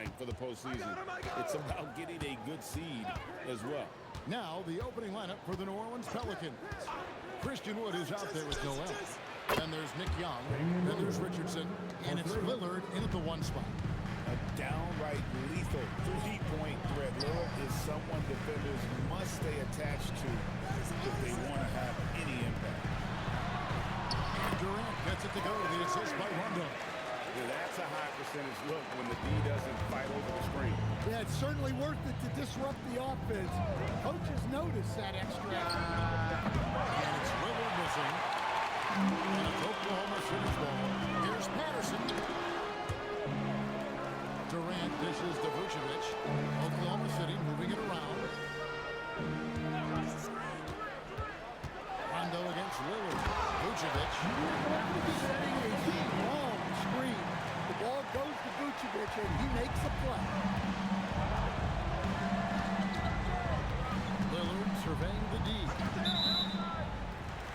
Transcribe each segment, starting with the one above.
pipe for the postseason. It's about getting a good seed as well. Now the opening lineup for the New Orleans Pelicans. Christian Wood is out there with Noel. Then there's Nick Young. Then there's Richardson. And it's Lillard in at the 1 spot. A downright lethal three-point threat. Lillard is someone defenders must stay attached to if they want to have any impact. And Durant gets it to go. The assist by Rondo. Yeah, that's a high percentage look when the D doesn't fight over the screen. Yeah, it's certainly worth it to disrupt the offense. Coaches notice that extra. And it's Lillard missing. And it's Oklahoma City's ball. Here's Patterson. Durant dishes to Vucevic. Oklahoma City moving it around. Rondo against Lillard. Vucevic. Setting a long screen. The ball goes to Vucevic and he makes a play. Lillard surveying the D.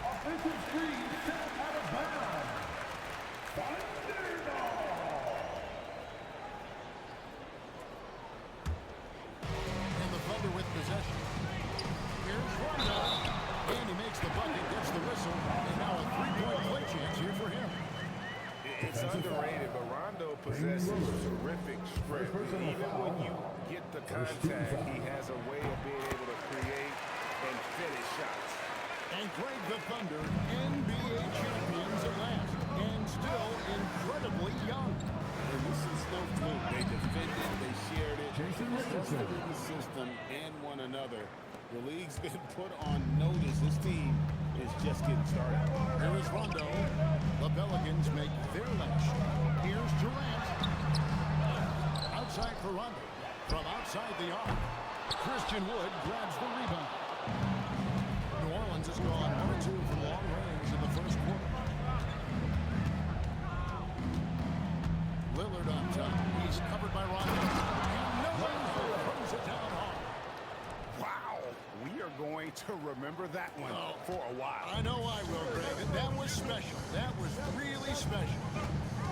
Offensive screen set out of bounds. And the Thunder with possession. Here's Rondo. And he makes the bucket, gets the whistle. And now a three-point play chance here for him. It's underrated, but Rondo possesses terrific strength. Even when you get the contact, he has a way of being able to create and finish shots. And Greg, the Thunder, NBA champions at last, and still incredibly young. And this is no fluke. They defended, they shared it, trusted in the system and one another. The league's been put on notice. This team is just getting started. Here is Rondo. The Pelicans make their lash. Here's Durant. Outside for Rondo. From outside the arc, Christian Wood grabs the rebound. New Orleans has gone 1 or 2 from long range in the first quarter. Lillard on top. He's covered by Rondo. And Noel throws it down hard. Wow, we are going to remember that one for a while. I know I will, Greg. And that was special. That was really special.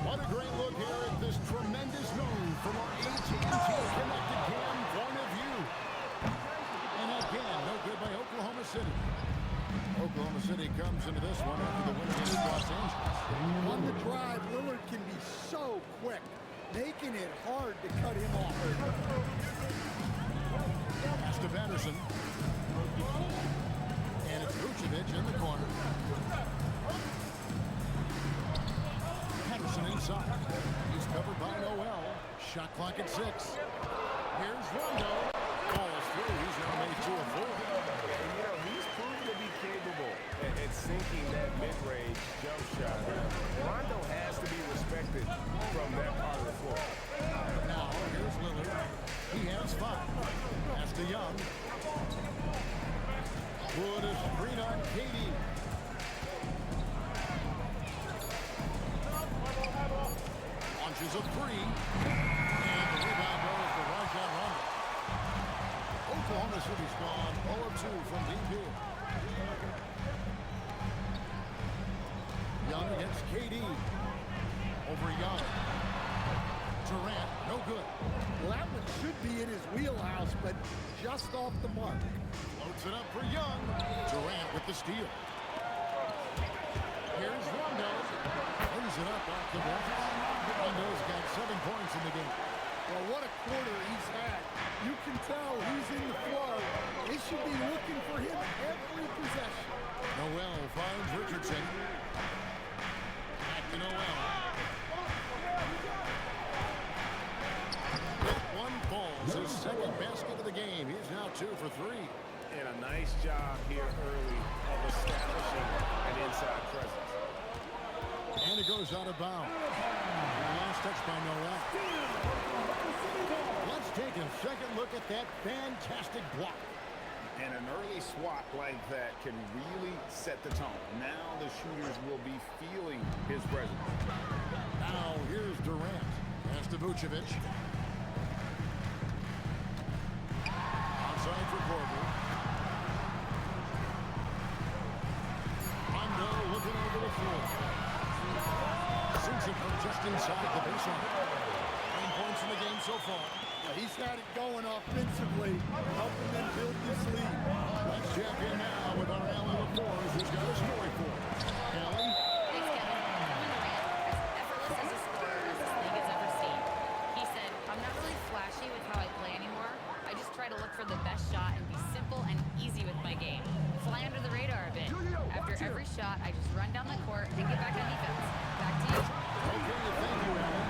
What a great look here at this tremendous move from our AT&T Connected Cam point of view. And again, no good by Oklahoma City. Oklahoma City comes into this one after the win against Los Angeles. On the drive, Lillard can be so quick, making it hard to cut him off. Pass to Patterson. And it's Vucevic in the corner. Patterson inside. He's covered by Noel. Shot clock at 6. Here's Rondo. Falls through. He's now made 2 of 4. And, you know, he's proven to be capable at sinking that mid-range jump shot. Rondo has to be respected from that part of the floor. Now, here's Lillard. He has 5. Pass to Young. Wood is screen on Katie. Launches a 3. And the rebound goes to Rajon Rondo. Oklahoma City's gone 0 of 2 from deep here. Young against KD. Over Young. Durant, no good. Well, that one should be in his wheelhouse, but just off the mark. Floats it up for Young. Durant with the steal. Here's Rondo. Brings it up off the bench. Rondo's got 7 points in the game. Well, what a quarter he's had. You can tell he's in the flow. They should be looking for him every possession. Noel finds Richardson. Back to Noel. That one falls. His second basket of the game. He's now 2 for 3. And a nice job here early of establishing an inside presence. And it goes out of bounds. Last touch by Noel. Let's take a second look at that fantastic block. And an early swat like that can really set the tone. Now the shooters will be feeling his presence. Now here's Durant. Pass to Vucevic. Outside for Corbin. Rondo looking over the floor. Sinks it from just inside the baseline. 9 points in the game so far. He's had it going offensively, helping them build this lead. Let's check in now with our Allie LaForge, who's got a story for us. Allie? Thanks, Kevin. Kevin Durant, as effortless as a scorer as this league has ever seen. He said, I'm not really flashy with how I play anymore. I just try to look for the best shot and be simple and easy with my game. Fly under the radar a bit. After every shot, I just run down the court and get back on defense. Back to you. Okay, thank you, Allie.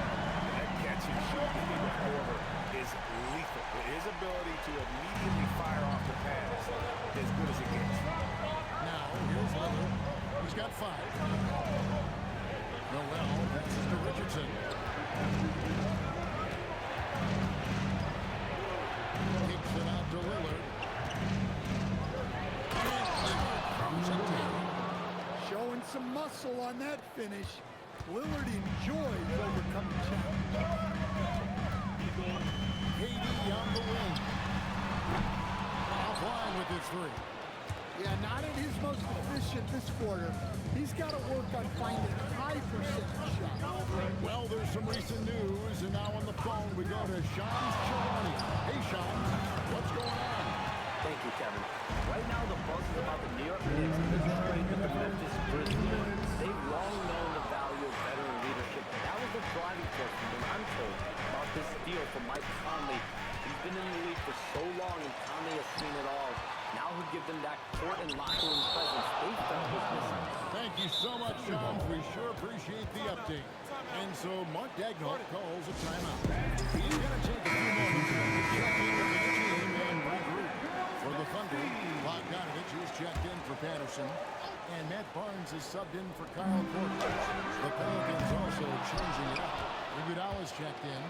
That catch and shoot corner is lethal. His ability to immediately fire off the pass as good as it gets. Now, here's Lillard. He's got 5. Noel passes to Richardson. Kicks it out to Lillard. And Lillard throws it down. Showing some muscle on that finish. Lillard enjoys overcoming challenges. KD on the wing. Offline with his 3. Yeah, not at his most efficient this quarter. He's got to work on finding high percentage shots. Well, there's some recent news, and now on the phone we go to Shams Charania. Hey, Shams, what's going on? Thank you, Kevin. Right now, the buzz is about the New York Knicks and the trade with the Memphis Grizzlies. They've long known the value of veteran leadership. That was the driving force from what I'm told about this deal for Mike Conley. He's been in the league for so long, and Conley has seen it all. Now he'll give them that court and locker room presence they felt was missing. Thank you so much, Shams. We sure appreciate the update. And so Mark Dagnall calls a timeout. He's going to take a few moments to check in with his team and regroup. For the Thunder, Bogdanovich is checked in for Patterson, and Matt Barnes is subbed in for Kyle Korver. The Pelicans also changing it up. Iguodala's checked in,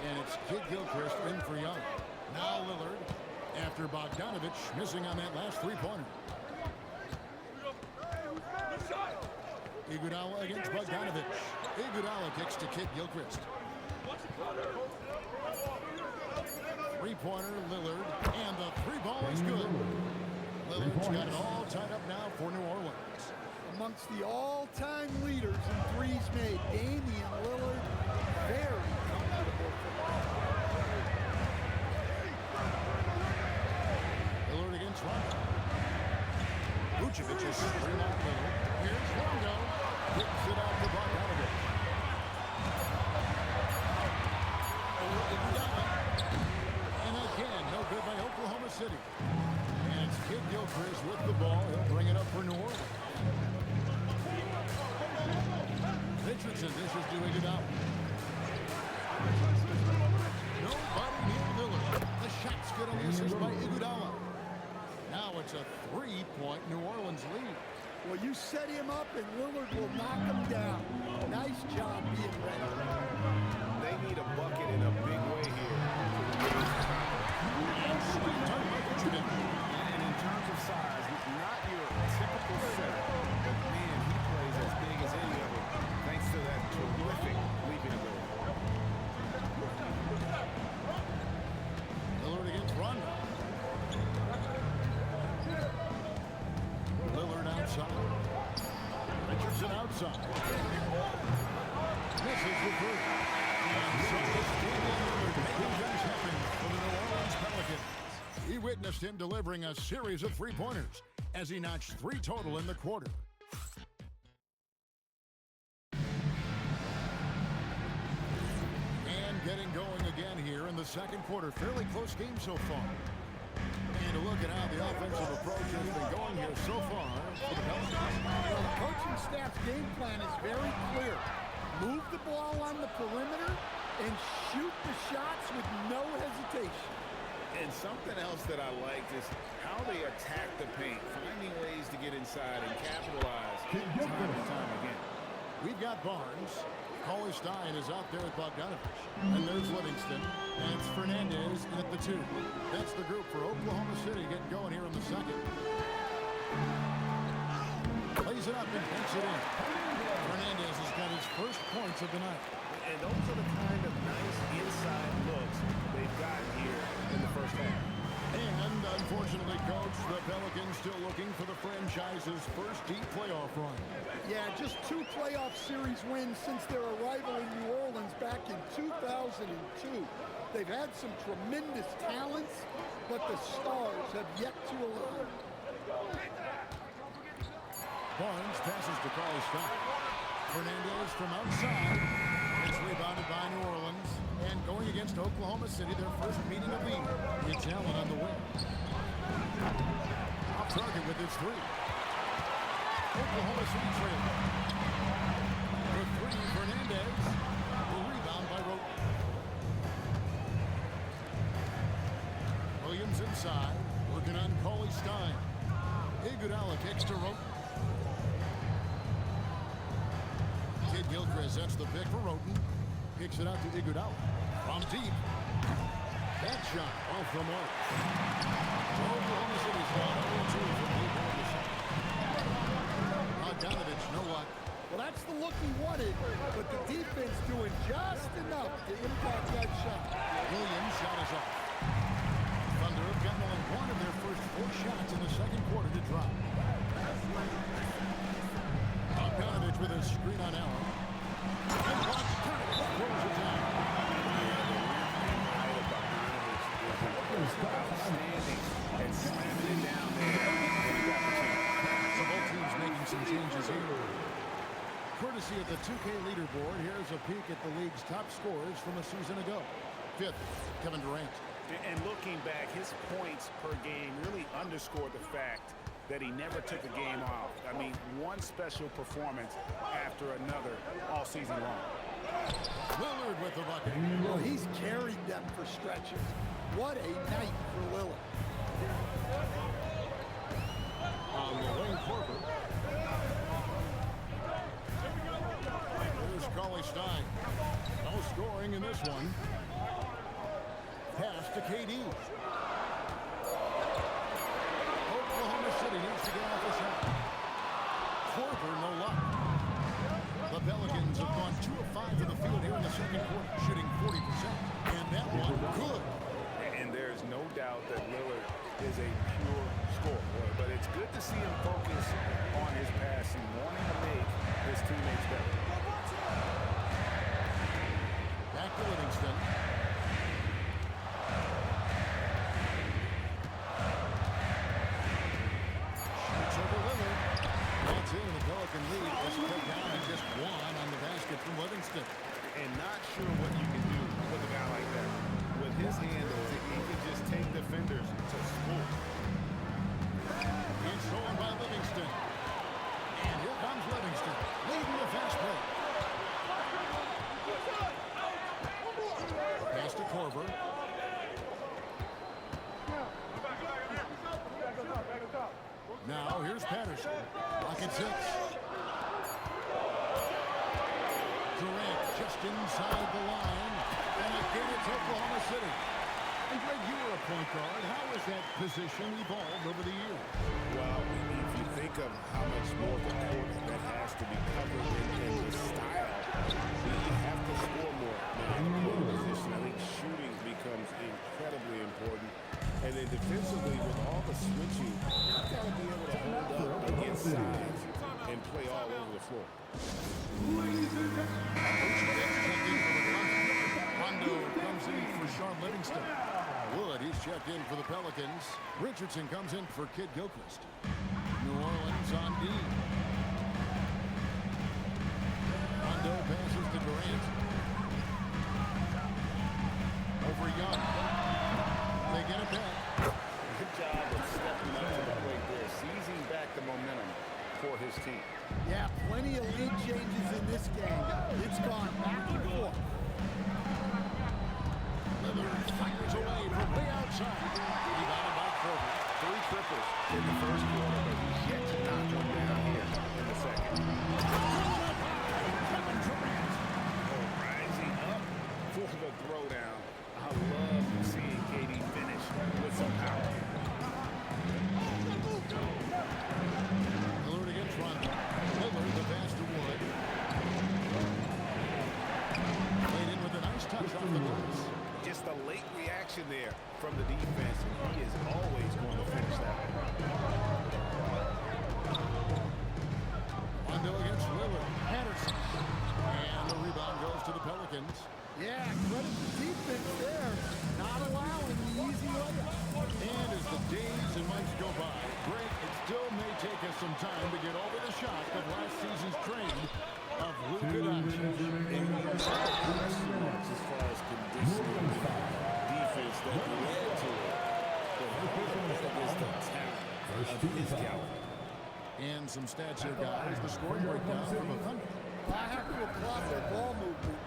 and it's Kid Gilchrist in for Young. Now Lillard, after Bogdanovich missing on that last 3-pointer. Iguodala against Bogdanovich. Iguodala kicks to Kid Gilchrist. 3-pointer, Lillard, and the 3-ball is good. Lillard's got it all tied up now for New Orleans. Amongst the all-time leaders in threes made, Damian Lillard, very comfortable for ball. Lillard against Rondo. Vucevic is straight out Lillard. Here's Rondo. Kicks it out to Bogdanovich. And again, no good by Oklahoma City. And it's Kid Gilchrist with the ball. He'll bring it up for New Orleans. Richardson dishes to Iguodala. Nobody near Lillard. The shot's good on the assist by Iguodala. Now it's a 3-point New Orleans lead. Well, you set him up and Lillard will knock him down. Nice job being ready. They need a bucket in a big way here. And in terms of size, not your typical center, but man, he plays as big as any of them, thanks to that terrific leaping ability. Lillard against Rondo. Lillard outside. Richardson outside. Misses the 3. And so it's Damian Lillard making things happen for the New Orleans Pelicans. He witnessed him delivering a series of 3-pointers as he notched 3 total in the quarter. And getting going again here in the second quarter. Fairly close game so far. And a look at how the offensive approach has been going here so far for the Pelicans. Well, the coaching staff's game plan is very clear. Move the ball on the perimeter and shoot the shots with no hesitation. And something else that I like is how they attack the paint, finding ways to get inside and capitalize time and time again. We've got Barnes. Cauley Stein is out there with Bogdanovich. And there's Livingston. And it's Fernandez at the 2. That's the group for Oklahoma City getting going here in the second. Plays it up and banks it in. Fernandez has got his first points of the night. And those are the kind of nice inside looks they've gotten here in the first half. And unfortunately, Coach, the Pelicans still looking for the franchise's first deep playoff run. Yeah, just 2 playoff series wins since their arrival in New Orleans back in 2002. They've had some tremendous talents, but the stars have yet to align. Barnes passes to Cauley-Stein. Fernandez from outside. It's rebounded by New Orleans. And going against Oklahoma City, their first meeting of the year. It's Allen on the wing. Off target with his three. Oklahoma City trailing. For three, Fernandez. The rebound by Roten. Williams inside. Working on Cauley-Stein. Iguodala kicks to Roten. Kid Gilchrist sets the pick for Roten. Kicks it out to Iguodala. From deep. That shot off the mark. Oklahoma City's gone 0-2 from deep on the shot. Bogdanovich, no luck. Well, that's the look he wanted, but the defense doing just enough to impact that shot. Williams' shot is off. Thunder have gotten only one of their first 4 shots in the second quarter to drop. Bogdanovich with a screen on Allen. And Bogdanovich throws it down. Outstanding and slamming it down there when he got the chance. So both teams making some changes here. Courtesy of the 2K leaderboard, here's a peek at the league's top scorers from a season ago. 5th, Kevin Durant. And looking back, his points per game really underscored the fact that he never took a game off. I mean, one special performance after another all season long. Lillard with the bucket. Well, he's carried them for stretches. What a night for Lillard. On the wing, Korver. Here's Cauley-Stein. No scoring in this one. Pass to KD. Oklahoma City needs to get off the shot. Korver, no luck. The Pelicans have gone 2 of 5 to the field here in the second quarter, shooting 40%. And that one, good. And there's no doubt that Lillard is a pure scorer. But it's good to see him focus on his passing, wanting to make his teammates better. Back to Livingston. Shoots over Lillard. That's in. The Pelican lead is cut down to just 1 on the basket from Livingston. And not sure what you can do with a guy like that. With his handles, he can just take defenders to school. It's stolen by Livingston. And here comes Livingston, leading the fast break. Pass to Korver. Now here's Patterson. Rocket 6. Durant just inside the line. And again it's Oklahoma City. And Greg, you were a point guard. How has that position evolved over the years? Well, if you think of how much more the court that has to be covered in the style, you have to score more in the court position. I think shooting becomes incredibly important. And then defensively, with all the switching, you've got to be able to hold up against size and play all over the floor. Rondo comes in for Sean Livingston. Wood, he's checked in for the Pelicans. Richardson comes in for Kid Gilchrist. New Orleans on D. Rondo passes to Durant. Over Young. They get it back. Good job of stepping up to the plate there, seizing back the momentum for his team. Yeah, plenty of lead changes in this game. It's gone back and forth. Lillard fires away from way outside. Rebounded by Korver. 3 triples in the first quarter, but he's yet to knock them down here in the second. Kevin Durant. Rising up for the throwdown. I love seeing KD finish with some power. Lillard against Rondo. Lillard, the pass to Wood. Played in with a nice touch off the glass. Just a late reaction there from the defense, and he is always going to finish that one. some time to get over the shock of last season's trade of Luka Doncic. And not so much as far as conditioning defense that led to it. But that is the talent of his caliber. And some stats here, guys. The scoring breakdown from the Thunder. I have to applaud their ball movement.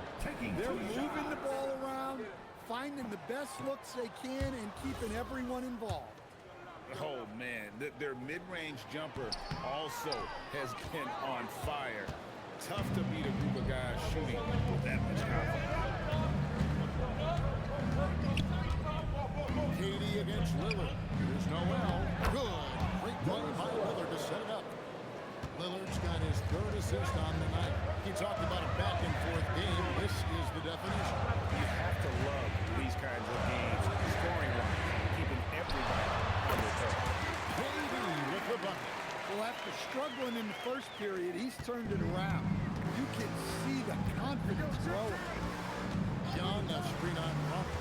They're moving the ball around, finding the best looks they can, and keeping everyone involved. Oh, man, their mid-range jumper also has been on fire. Tough to beat a group of guys shooting with that much confidence. KD against Lillard. Here's Noel. Good. Great play by Lillard to set it up. Lillard's got his third assist on the night. He talked about a back-and-forth game. This is the definition. You have to love these kinds of games, scoring-wise, keeping everybody on their toes. KD with the bucket. Well, after struggling in the first period, he's turned it around. You can see the confidence growing. Young, a screen on front.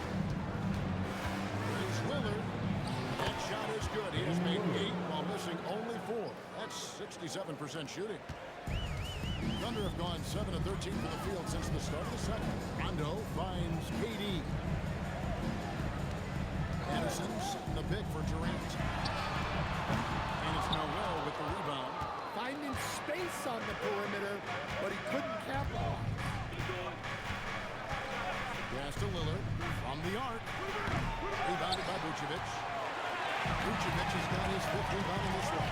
Here's Lillard. That shot is good. He has made 8 while missing only 4. That's 67% shooting. Thunder have gone 7 of 13 from the field since the start of the second. Rondo finds KD. Anderson setting the pick for Durant. And it's Noel with the rebound. Finding space on the perimeter, but he couldn't capitalize. Pass to Lillard from the arc. Rebounded by Vucevic. Vucevic has got his 5th rebound in this one.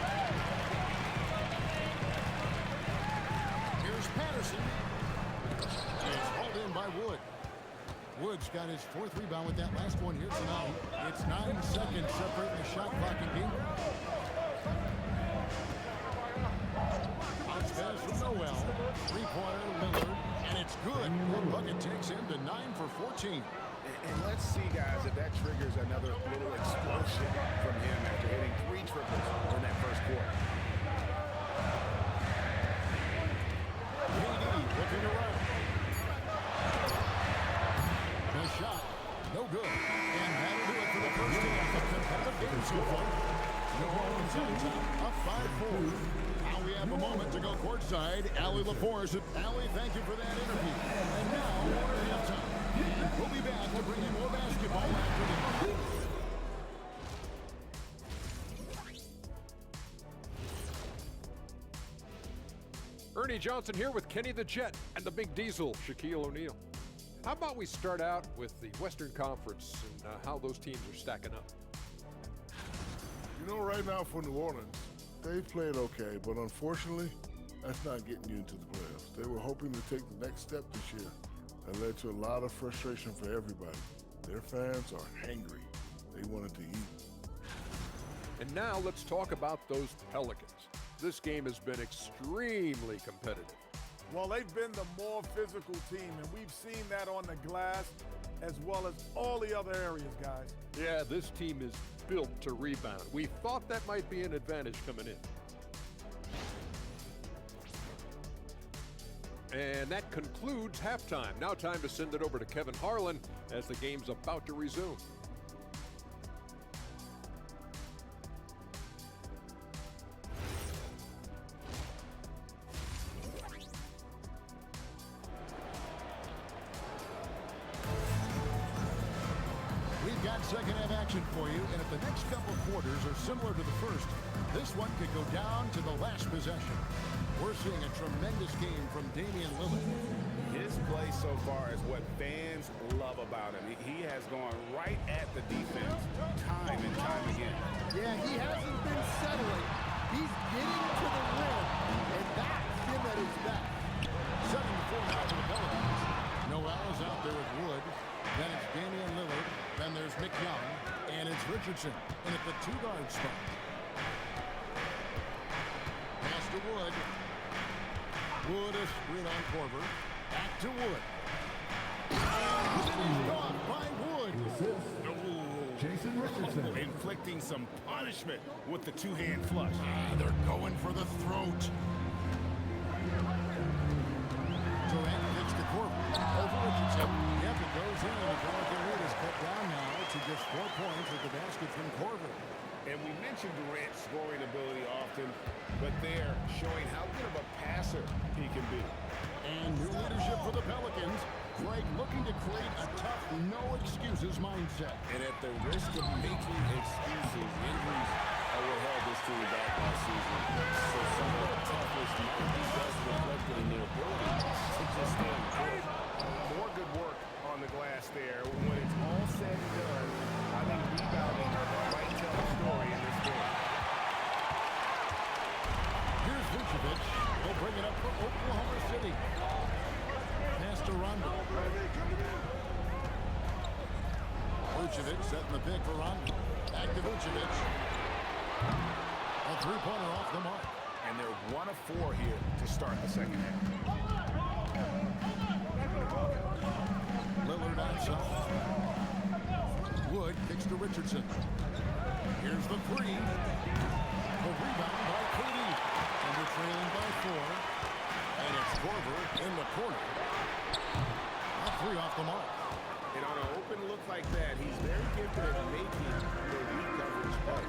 Here's Patterson. It's hauled in by Wood. Wood's got his 4th rebound with that last one here tonight. It's 9 seconds separating the shot clock and game. Bounce pass from Noel. 3-pointer Lillard, and it's good. The bucket takes him to 9 for 14. And let's see, guys, if that triggers another little explosion from him after hitting 3 triples in that first quarter. KD looking around. The shot, no good. And that'll do it for the first half of the competitive game so far. New Orleans on top, up 5-4. Now we have a moment to go courtside. Allie LaForce. Allie, thank you for that interview. And now we're at halftime. We'll be back to bring you more basketball after this. Ernie Johnson here with Kenny the Jet and the Big Diesel, Shaquille O'Neal. How about we start out with the Western Conference and how those teams are stacking up? You know, right now for New Orleans, they've played okay, but unfortunately, that's not getting you into the playoffs. They were hoping to take the next step this year. That led to a lot of frustration for everybody. Their fans are hangry. They wanted to eat. And now let's talk about those Pelicans. This game has been extremely competitive. Well, they've been the more physical team, and we've seen that on the glass as well as all the other areas, guys. Yeah, this team is built to rebound. We thought that might be an advantage coming in. And that concludes halftime. Now time to send it over to Kevin Harlan as the game's about to resume. We've got second half action for you, and if the next couple quarters are similar to the first, this one could go down to the last possession. We're seeing a tremendous game from Damian Lillard. His play so far is what fans love about him. He has gone right at the defense time and time again. Yeah, he hasn't been settling. He's getting to the rim, and that's him at his best. 7-4 now for the Pelicans. Noel is out there with Wood. Then it's Damian Lillard. Then there's Nick Young. And it's Richardson in at the 2-guard spot. Pass to Wood. Wood is screen on Korver. Back to Wood. And he's gone by Wood. Jason Richardson. Inflicting some punishment with the two-hand flush. They're going for the throat. Durant gets to Korver. Over Richardson. Yep, it goes in. The Pelican lead is cut down now to just 4 points at the basket from Korver. And we mentioned Durant's scoring ability often, but they're showing how good of a passer he can be. And new leadership for the Pelicans. Greg looking to create a tough, no-excuses mindset. And at the risk of making excuses, injuries are what held this team back last season. So some of the toughness might be best reflected in their ability to just stand good. More good work on the glass there. When it's all said and done, I think rebounding might tell a story in this game. Here's Vucevic. He'll bring it up for Oklahoma City. Pass to Rondo. Vucevic setting the pick for Rondo. Back to Vucevic. A three-pointer off the mark. And they're 1 of 4 here to start the second half. Lillard outside. Wood kicks to Richardson. Here's the three. The rebound by KD. And they're trailing by 4. And it's Korver in the corner. A three off the mark. And on an open look like that, he's very gifted at making the weak coverage play.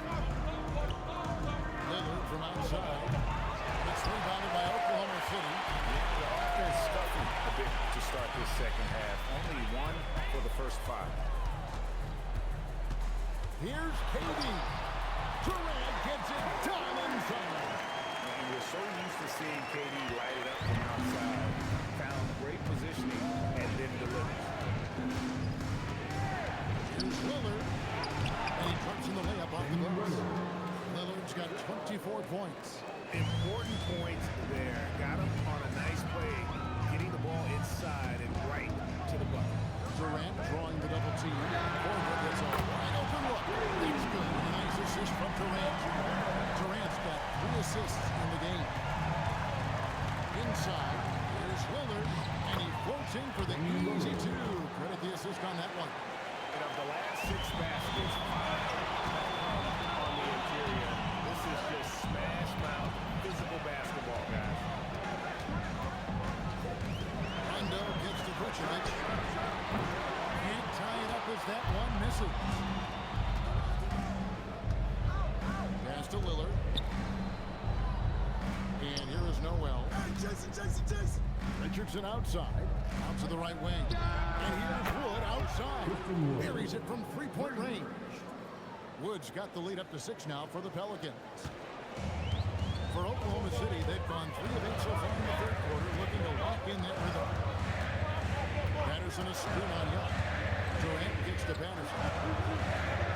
Lillard from outside. It's rebounded by Oklahoma City. The offense stuffing a bit to start this second half. Only 1 for the first 5. Here's KD. Durant gets it done inside. And we're so used to seeing KD light it up from outside. Found great positioning and then delivers. Here's Lillard. And he drops in the layup off the glass. Lillard's got 24 points. Important points there. Got him on a nice play, getting the ball inside and right to the bucket. Durant drawing the double team. Korver gets a wide open look. That's good. Nice assist from Durant. Durant's got 3 assists in the game. Inside, here's Lillard, and he floats in for the easy 2. Credit the assist on that one. And of the last 6 baskets, 5 on the interior. This is just smash mouth physical basketball, guys. Rondo gets to Vucevic. Can't tie it up as that one misses. Pass to Lillard. And here is Noel. Jason. Richardson outside. Out to the right wing. And here's Wood outside. Buries it from 3-point range. Wood's got the lead up to 6 now for the Pelicans. For Oklahoma City, they've gone 3 of 8 so far in the third quarter, looking to lock in that rhythm. Patterson a screen on Young. Durant gets to Patterson.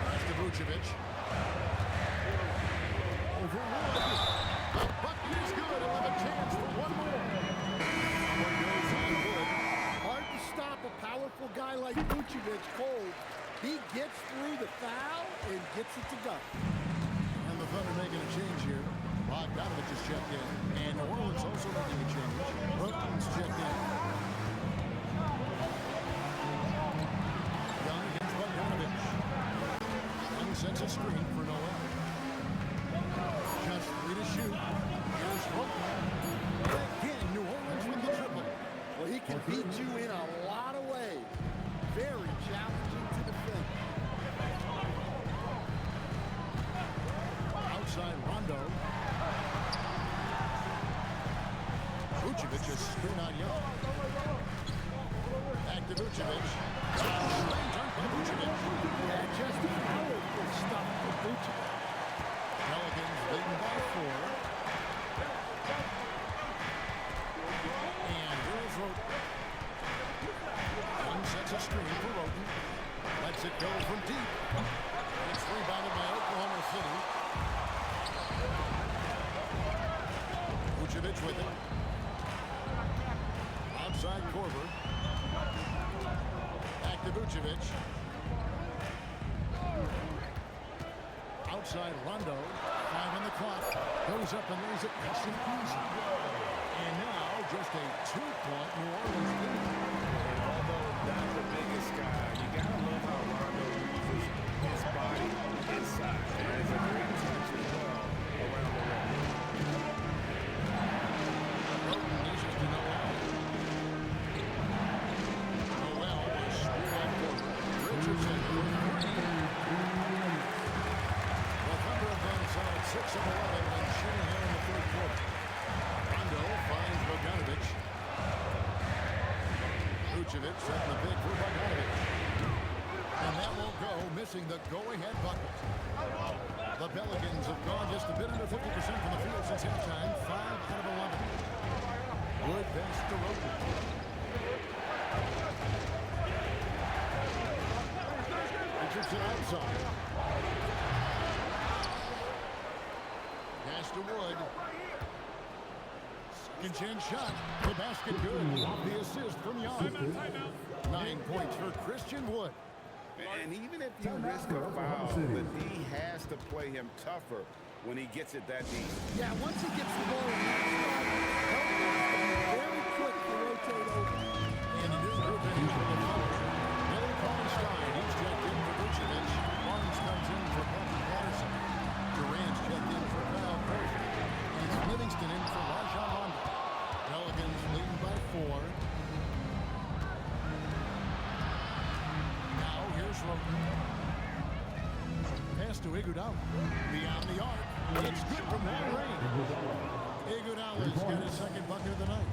Pass to Vucevic. Over Wood. The bucket is good. He'll have a chance for one more. One goes on Wood. Hard to stop a powerful guy like Vucevic cold. He gets through the foul and gets it to go. And the Thunder making a change here. Bogdanovich has checked in. And New Orleans also making a change. Brooklyn's checked in. Young against Bogdanovich. Young sets a screen for Noel. Just 3 to shoot. Here's Brooklyn. And again, New Orleans with the triple. Well, he can beat you in a lot of ways. Very challenging to defend. Outside Rondo. Vucevic is spin on Young. Back to Vucevic. Strange dunk by Vucevic. Yeah, just powerful stuff for Vucevic. Pelicans leading by 4. And here's Roten. Young sets a screen for Roten. Lets it go from deep. It's rebounded by Oklahoma City. Vucevic with it. Outside Korver. Back to Vucevic. Outside Rondo. 5 on the clock. Goes up and lays it nice and easy. And now just a 2-point New Orleans lead. And although not the biggest guy, you gotta love how Rondo uses his body inside. And it's a great touch as well around the rim. Roten dishes to Noel. Noel was screwed off Korver. Richardson with 3. The Thunder setting the big for Bogdanovich. And that won't go, missing the go-ahead bucket. The Pelicans have gone just a bit under 50% from the field since halftime, 5 out of 11. Wood pass to Roten. Richardson outside. Pass to Wood. Second chance shot. The basket good. Off the assist from Young. 9 points for Christian Wood. And even if you risk a foul, the D has to play him tougher when he gets it that deep. Yeah, once he gets the ball in that spot, very quick to rotate over. And a new group in here for the Thunder. Miller calling Stein. He's checked in for Vucevic. Barnes comes in for Bucky Patterson. Durant's checked in for Kyle Korver. And it's Livingston in for Rajon Rondo. Pelicans leading by 4. Now here's Roten. Pass to Iguodala. Beyond the arc. It's good from that range. Iguodala's got his second bucket of the night.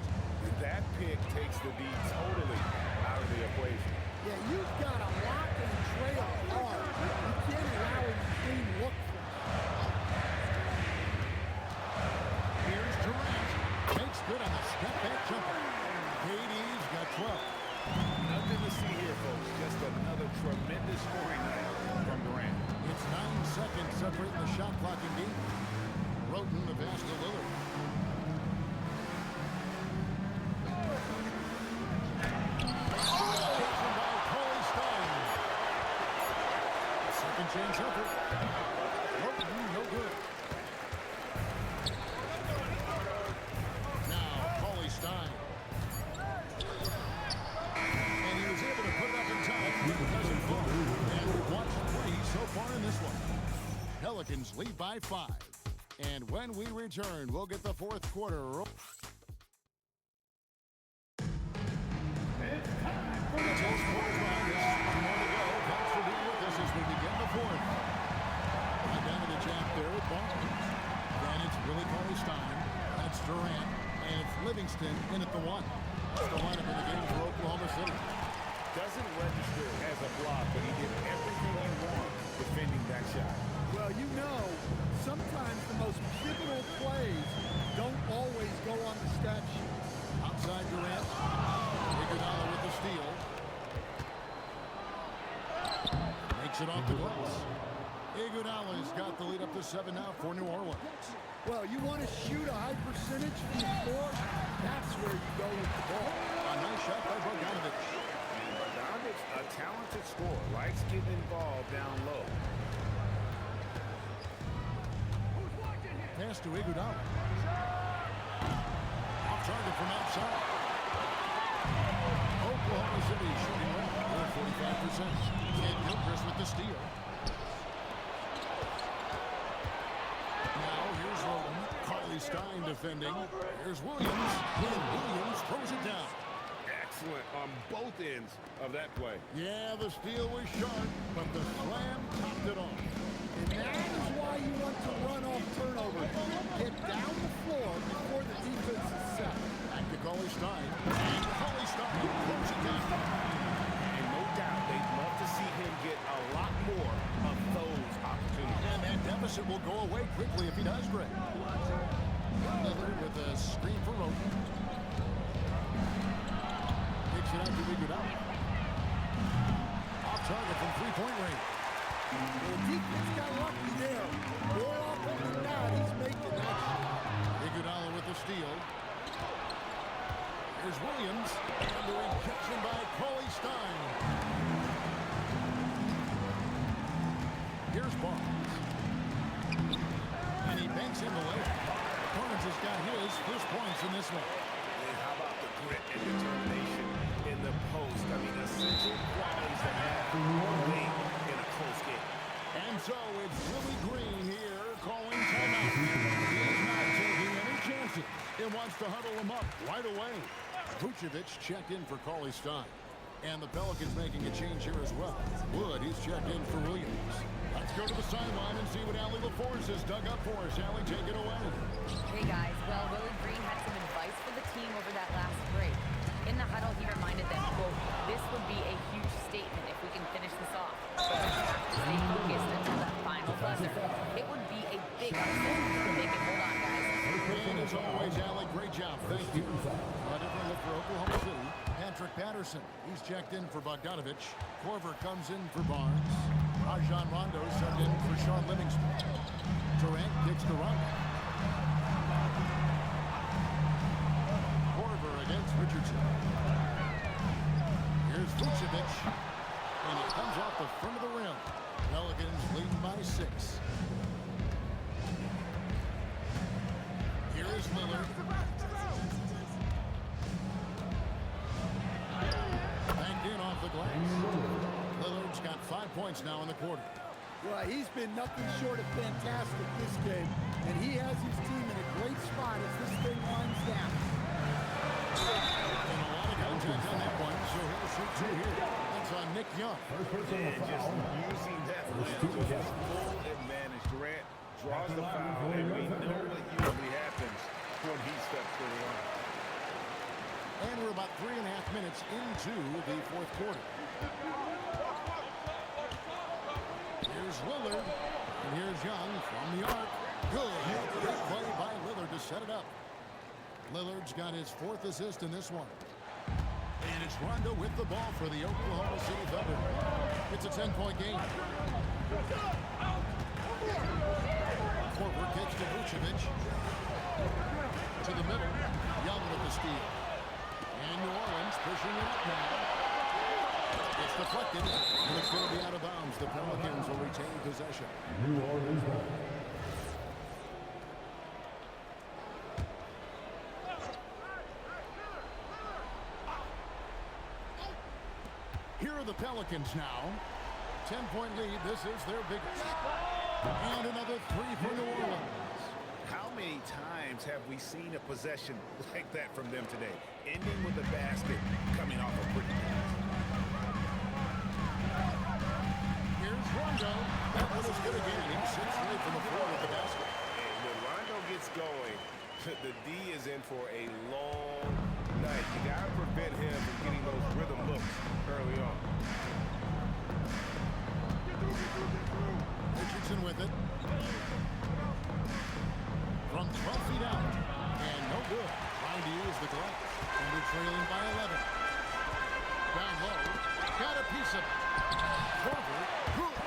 That pick takes the D totally out of the equation. Yeah, you've got to lock and trail hard. You can't allow him to clean look for him. Here's Durant. Makes good on the step-back jumper. KD's got 12. Nothing to see here, folks. Just another tremendous scoring night from Durant. It's 9 seconds separating the shot clock in game. Roten the pass to Lillard. Second chance effort. Roten, no good. Now, Cauley Stein. And he was able to put it up in time. Doesn't fall. And we've watched 3 so far in this one. Pelicans lead by 5. And when we return, we'll get the fourth quarter. Then it's Willie Cauley-Stein. That's Durant. And it's Livingston in at the 1. That's the lineup in the game for Oklahoma City. Doesn't register as a block, but he did everything you want defending that shot. Well, you know, sometimes the most pivotal plays don't always go on the stat sheet. Outside Durant. Iguodala with the steal. Makes it off the glass. Iguodala's got the lead up to 7 now for New Orleans. Well, you want to shoot a high percentage from the floor, that's where you go with the ball. A nice shot by Bogdanovich. Bogdanovich, a talented scorer, likes getting involved down low. Pass to Iguodala. Off target from outside. Oklahoma City shooting well. They're 45%. Ken Gilchrist with the steal. Now here's Roten. Cauley-Stein defending. Here's Williams. And Williams throws it down. Excellent on both ends of that play. Yeah, the steal was sharp, but the slam topped it off. And that is why you want to run off turnovers. Get down the floor before the defense is set. Back to Cauley-Stein. And Cauley-Stein throws it down. And no doubt they'd love to see him get a lot more of those opportunities. And that deficit will go away quickly if he does, Greg. Lillard with a screen for Roten. Takes it out to Iguodala. Off target from three-point range. The defense got lucky there. More often than not, he's making that shot. Iguodala with the steal. Here's Williams. And the rejection by Cauley-Stein. Here's Barnes. And he banks in the layup. Barnes has got his first points in this one. And how about the grit and determination in the post? I mean, essential qualities that have late in a close game. And so it's Willie Green here calling timeout. He's not taking any chances. He wants to huddle him up right away. Vucevic checked in for Cauley-Stein. And the Pelicans making a change here as well. Wood, he's checked in for Williams. Let's go to the sideline and see what Allie LaForce has dug up for us. Allie, take it away. Hey guys, well, Willie Green had some advice for the team over that last break. In In the huddle, he reminded them, quote, "This would be a huge statement if we can finish this off. But we have to stay focused until that final buzzer. It would be a big upset if they can hold on, guys." And as always, Alec, great job. Thank you. A different look for Oklahoma City. Patrick Patterson, he's checked in for Bogdanovich. Korver comes in for Barnes. Rajon Rondo subbed in for Sean Livingston. Durant kicks to Rondo. Korver against Richardson. Here's Vucevic. And it comes off the front of the rim. Pelicans leading by 6. Here is Lillard. Banked in off the glass. Lillard's got 5 points now in the quarter. Well, he's been nothing short of fantastic this game, and he has his team in a great spot as this thing winds down. And a lot of contact on that one, so he'll shoot 2 here. That's on Nick Young. And just using that rim to his full advantage. Durant draws the foul, and we know what usually happens when he steps to the line. And we're about 3.5 minutes into the fourth quarter. Here's Lillard, and here's Young from the arc. Good. Great play by Lillard to set it up. Lillard's got his 4th assist in this one. And it's Rondo with the ball for the Oklahoma City Thunder. It's a 10-point game. Korver kicks to Vucevic. To the middle. Young with the steal. And New Orleans pushing it up now. It's deflected, and it's going to be out of bounds. The Pelicans will retain possession. New Orleans ball. Here are the Pelicans now. 10-point lead. This is their biggest. And another 3 for New Orleans. How many times have we seen a possession like that from them today? Ending with a basket, coming off a pretty pass. Here's Rondo. That one is good again. He sits right from the floor with the basket. And when Rondo gets going, the D is in for a long night. You got to prevent him from getting those rhythm looks early on. Richardson with it. From 12 feet out. And no good. Trying to use the glass. And they're trailing by 11. Down low. Got a piece of it. Korver. Good.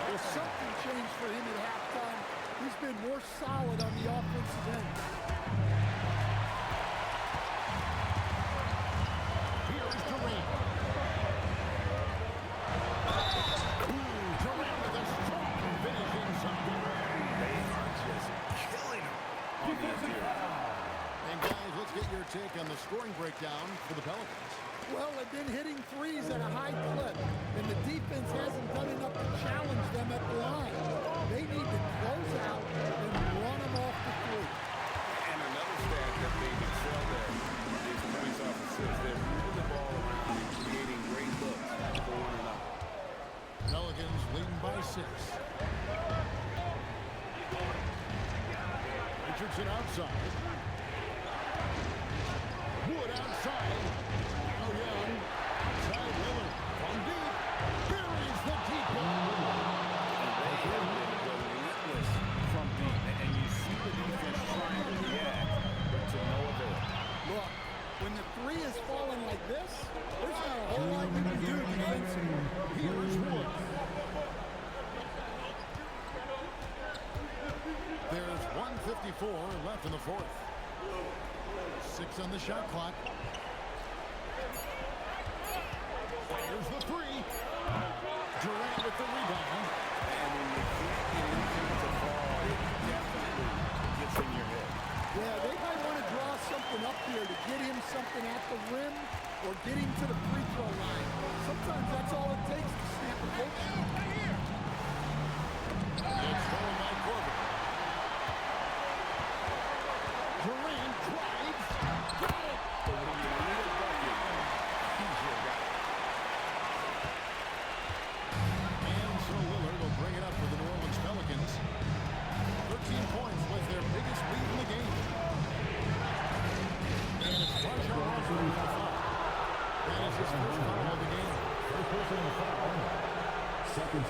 Well, something changed for him at halftime. He's been more solid on the offensive end. Here's Durant. Durant with a strong finish inside. They are just killing him on the interior. And guys, let's get your take on the scoring breakdown for the Pelicans. Well, they've been hitting threes at a high clip, and the defense hasn't done enough to challenge them at the line. They need to close out and run them off the three. And another stat that they've excelled at is points off assists. They're moving the ball around and creating great looks for one another. Pelicans leading by 6. Richardson outside. Wood outside. Now Young. Outside Lillard. From deep. Buries the deep ball. And they have been relentless from deep. And you see the defense trying to react, but to no avail. Look, when the three is falling like this, there's not a whole lot you can do defensively. Here's Wood. There's 1:54 left in the fourth. 6 on the shot clock. Here's the 3. Durant with the rebound. And when you can't get anything to fall, it definitely gets in your head. Yeah, they might want to draw something up here to get him something at the rim or get him to the free throw line. Sometimes that's all it takes to snap a coach. It's going by Korver. Durant drives. Got it. But when you need a bucket, he's your guy. And so Lillard will bring it up for the New Orleans Pelicans.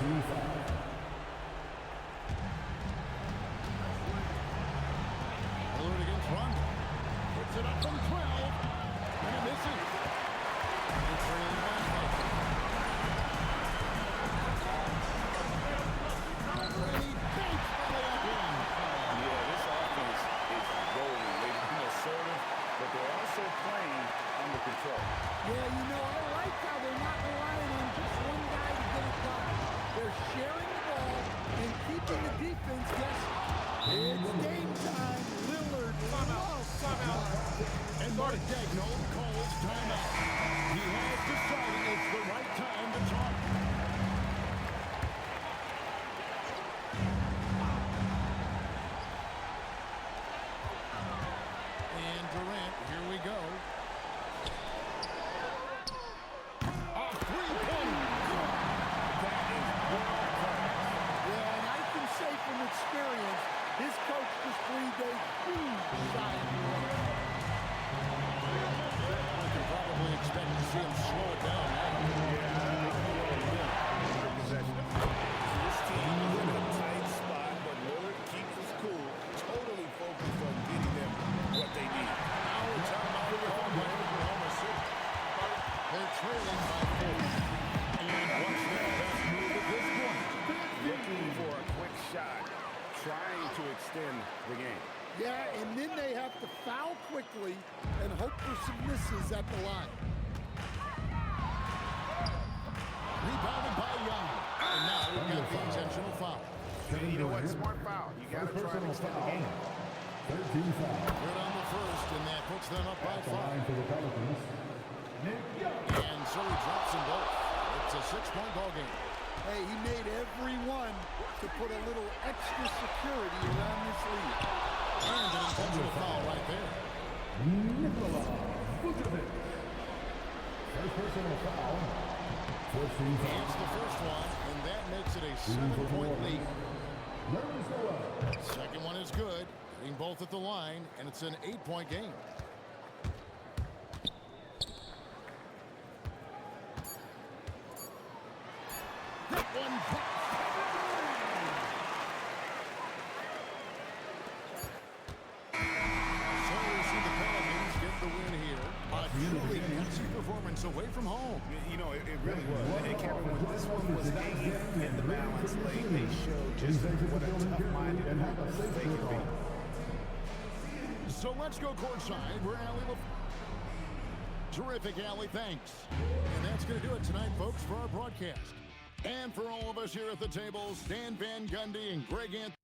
Lillard against Rondo. Puts it up from 12. And it misses. It's trailing by 5. And he banks the layup in. Yeah, this offense is rolling. They're sort of, but they're also playing under control. Yeah, you know, I like how they're not relying on just one guy to get it done. They're sharing the ball and keeping the defense guessing. It's game time. Lillard, And Mark Daigneault calls timeout. He has decided it's the right time to talk. And Durant, here we go. A three-pointer. Yeah, and I can say from experience, his coach just breathed a huge sigh of relief. We can probably expect to see him slow it down now. This team is in a tight spot, but Lillard keeps his cool, totally focused on getting them what they need. Now it's out of the ball by Oklahoma City. They're trailing by 4. And what's their best move at this point? Looking for a quick shot, trying to extend the game. Yeah, and then they have to foul quickly and hope for some misses at the line. Rebounded by Young. And now we've got the intentional foul. You know what? Smart foul. You got to try to extend the game. 13 foul. Good on the first, and that puts them up by 5. For the Pelicans. And so he drops them both. It's a 6-point ball game. Hey, he made every one to put a little extra security around this lead. And an intentional foul right there. Nikola Vucevic. First personal foul. 14 foul. It's the first one, and that makes it a 7-point lead. Nervous Noah. Second one is good. Hitting both at the line, and it's an 8-point game. That one drops. So we see the Pelicans get the win here. A truly gutsy performance away from home. You know, it really was. And Kevin, when this one was hanging in the balance late, they showed just what a tough-minded group they can be. So let's go courtside. We're Allie. Terrific, Allie. Thanks. And that's going to do it tonight, folks, for our broadcast. And for all of us here at the tables, Dan Van Gundy and Greg Anthony.